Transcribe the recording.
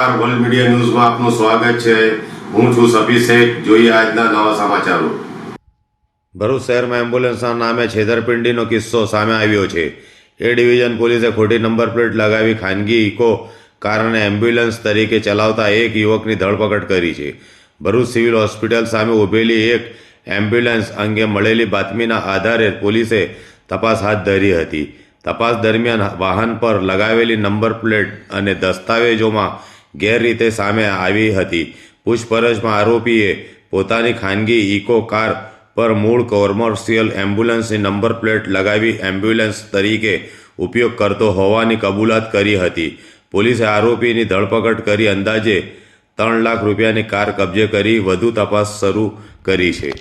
નમસ્કાર, world media ન્યૂઝમાં આપનું સ્વાગત છે। હું છું સફી શેખ। જોઈએ આજના નવા સમાચારો। ભરૂચ શહેરમાં એમ્બ્યુલન્સના નામે છેતરપિંડીનો કિસ્સો સામે આવ્યો છે। એ ડિવિઝન પોલીસે ખોટી નંબર પ્લેટ લગાવી ખાનગી ઇકો કારને એમ્બ્યુલન્સ તરીકે ચલાવતા એક યુવકની ધરપકડ કરી છે। ભરૂચ સિવિલ હોસ્પિટલ સામે ઊભેલી એક એમ્બ્યુલન્સ અંગે મળેલી બાતમીના આધારે પોલીસે તપાસ હાથ ધરી હતી। તપાસ દરમિયાન વાહન પર લગાવેલી નંબર પ્લેટ અને દસ્તાવેજોમાં ગેરરીતિ સામે આવી હતી। પૂછપરછમાં આરોપીએ પોતાની ખાનગી ઇકો કાર પર મૂળ કોમર્શિયલ એમ્બ્યુલન્સની નંબર પ્લેટ લગાવી એમ્બ્યુલન્સ તરીકે ઉપયોગ કરતો હોવાની કબૂલાત કરી હતી। પોલીસે આરોપીની ધરપકડ કરી અંદાજે 3 લાખ રૂપિયાની કાર કબજે કરી વધુ તપાસ શરૂ કરી છે।